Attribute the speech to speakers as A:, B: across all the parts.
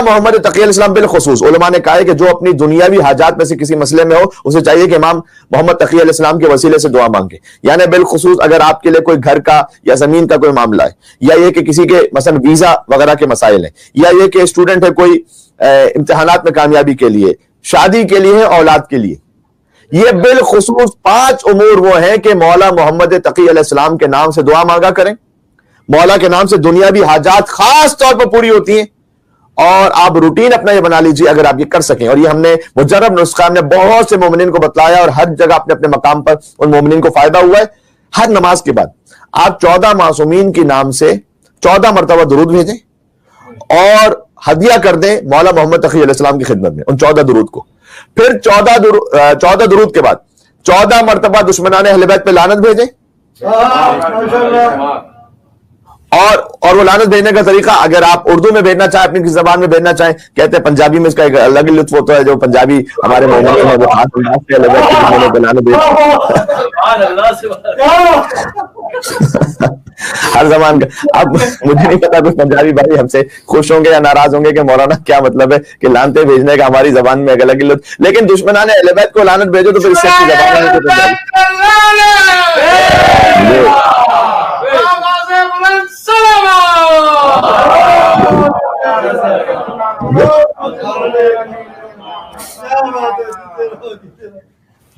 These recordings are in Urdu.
A: مولا محمد تقی علیہ السلام بالخصوص علماء نے کہا ہے کہ جو اپنی دنیاوی حاجات میں سے کسی مسئلے میں ہو اسے چاہیے کہ امام محمد تقی علیہ السلام کے وسیلے سے دعا مانگے. یعنی بالخصوص اگر آپ کے لیے کوئی گھر کا یا زمین کا کوئی معاملہ ہے، یا یہ کہ کسی کے مثلا ویزا وغیرہ کے مسائل ہیں، یا یہ کہ اسٹوڈنٹ ہے کوئی امتحانات میں کامیابی کے لیے، شادی کے لیے، اولاد کے لیے، یہ بالخصوص 5 امور وہ ہیں کہ مولا محمد تقی علیہ السلام کے نام سے دعا مانگا کریں. مولا کے نام سے دنیاوی حاجات خاص طور پر پوری ہوتی ہیں، اور آپ روٹین اپنا یہ بنا لیجیے اگر آپ یہ کر سکیں. اور یہ ہم نے مجرب نسخہ ہم نے بہت سے مومنین کو بتلایا، اور ہر جگہ اپنے اپنے مقام پر ان مومنین کو فائدہ ہوا ہے. ہر نماز کے بعد آپ 14 معصومین کے نام سے 14 مرتبہ درود بھیجیں اور ہدیہ کر دیں مولا محمد تقی علیہ السلام کی خدمت میں ان 14 درود کو. پھر 14 درود کے بعد 14 مرتبہ دشمنان اہل بیت پہ لعنت بھیجیں، اور وہ لعنت بھیجنے کا طریقہ اگر آپ اردو میں بھیجنا چاہیں، اپنی زبان میں بھیجنا چاہیں، کہتے ہیں پنجابی میں اس کا ایک الگ ہی لطف ہوتا ہے. جو پنجابی ہمارے مومنین ہیں وہ ہاتھ انداز سے لعنت بھیجتے ہر زبان کا. اب مجھے نہیں پتا کچھ پنجابی بھائی ہم سے خوش ہوں گے یا ناراض ہوں گے کہ مولانا کیا مطلب ہے کہ لعنتیں بھیجنے کا ہماری زبان میں ایک الگ ہی لطف، لیکن دشمنان اہل بیت کو لعنت بھیجو تو پھر اس سے اچھی زبان ہے.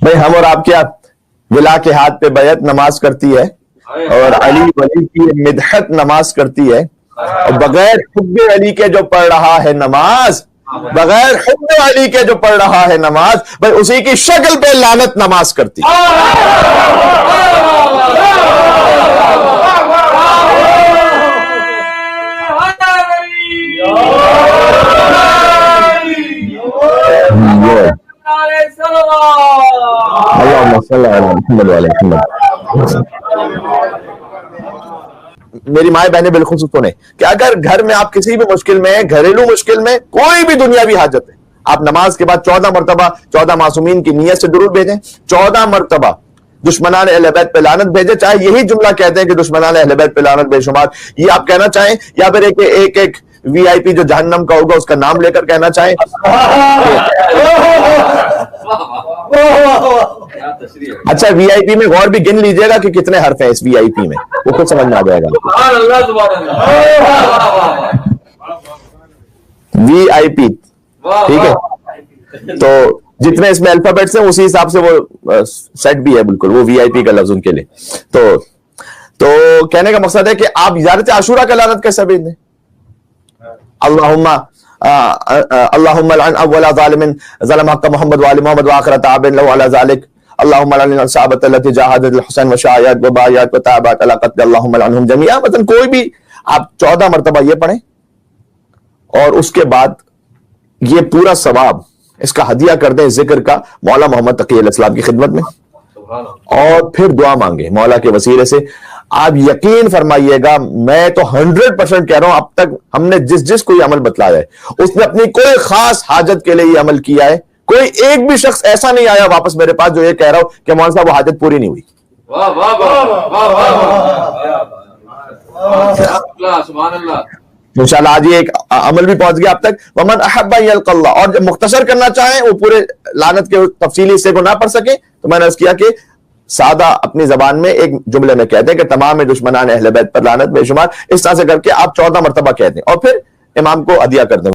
A: بھائی ہم اور آپ کیا ولا کے ہاتھ پہ بیعت نماز کرتی ہے، اور علی ولی کی مدحت نماز کرتی ہے، اور بغیر حب علی کے جو پڑھ رہا ہے نماز، بغیر حب علی کے جو پڑھ رہا ہے نماز، بھائی اسی کی شکل پہ لعنت نماز کرتی ہے. میری مائیں بہنیں بالخصوص سنیں کہ اگر گھر میں آپ کسی بھی مشکل میں، گھریلو مشکل میں، کوئی بھی دنیاوی حاجت ہے، آپ نماز کے بعد 14 مرتبہ 14 معصومین کی نیت سے درود بھیجیں، 14 مرتبہ دشمنان اہل بیت پہ لعنت بھیجیں. چاہے یہی جملہ کہتے ہیں کہ دشمنان اہل بیت پہ لعنت بے شمار، یہ آپ کہنا چاہیں، یا پھر ایک وی آئی پی جو جہنم کا ہوگا اس کا نام لے کر کہنا چاہیں. اچھا وی آئی پی میں غور بھی گن لیجئے گا کہ کتنے حرف ہیں اس وی آئی پی میں، وہ خود سمجھ میں آ جائے گا. وی آئی پی ٹھیک ہے، تو جتنے اس میں الفابیٹس ہیں اسی حساب سے وہ سیٹ بھی ہے بالکل، وہ وی آئی پی کا لفظ ان کے لیے. تو کہنے کا مقصد ہے کہ آپ زیارت عاشورہ کا لعنت کیسے بھیج دیں؟ اللہم لعن اول ظالم ظلم حق محمد وآل محمد وآخر تاب لو علی ذالک، اللہم لعن الصحابۃ التی جاہدت الحسین وشایعت وبایعت وتابعت علی قتل، اللہم لعنہم جمیعا. مثلا کوئی بھی آپ 14 مرتبہ یہ پڑھیں، اور اس کے بعد یہ پورا ثواب اس کا ہدیہ کر دیں ذکر کا مولا محمد تقی علیہ السلام کی خدمت میں، اور پھر دعا مانگے مولا کے وسیلے سے. آپ یقین فرمائیے گا، میں تو 100% کہہ رہا ہوں، اب تک ہم نے جس کو یہ عمل بتلایا ہے اس نے اپنی کوئی خاص حاجت کے لیے یہ عمل کیا ہے. کوئی ایک بھی شخص ایسا نہیں آیا واپس میرے پاس جو یہ کہہ رہا ہو کہ مولانا صاحب وہ حاجت پوری نہیں ہوئی. انشاءاللہ آج یہ ایک عمل بھی پہنچ گیا اب تک. ومن احب ان یلقى اللہ، اور جب مختصر کرنا چاہیں وہ پورے لعنت کے تفصیلی حصے کو نہ پڑھ سکیں تو میں نے عرض کیا کہ سادہ اپنی زبان میں ایک جملے میں کہتے ہیں کہ تمام دشمنان اہل بیت پر لعنت بے شمار، اس طرح سے کر کے آپ 14 مرتبہ کہتے ہیں، اور پھر امام کو ہدیہ کر دیں.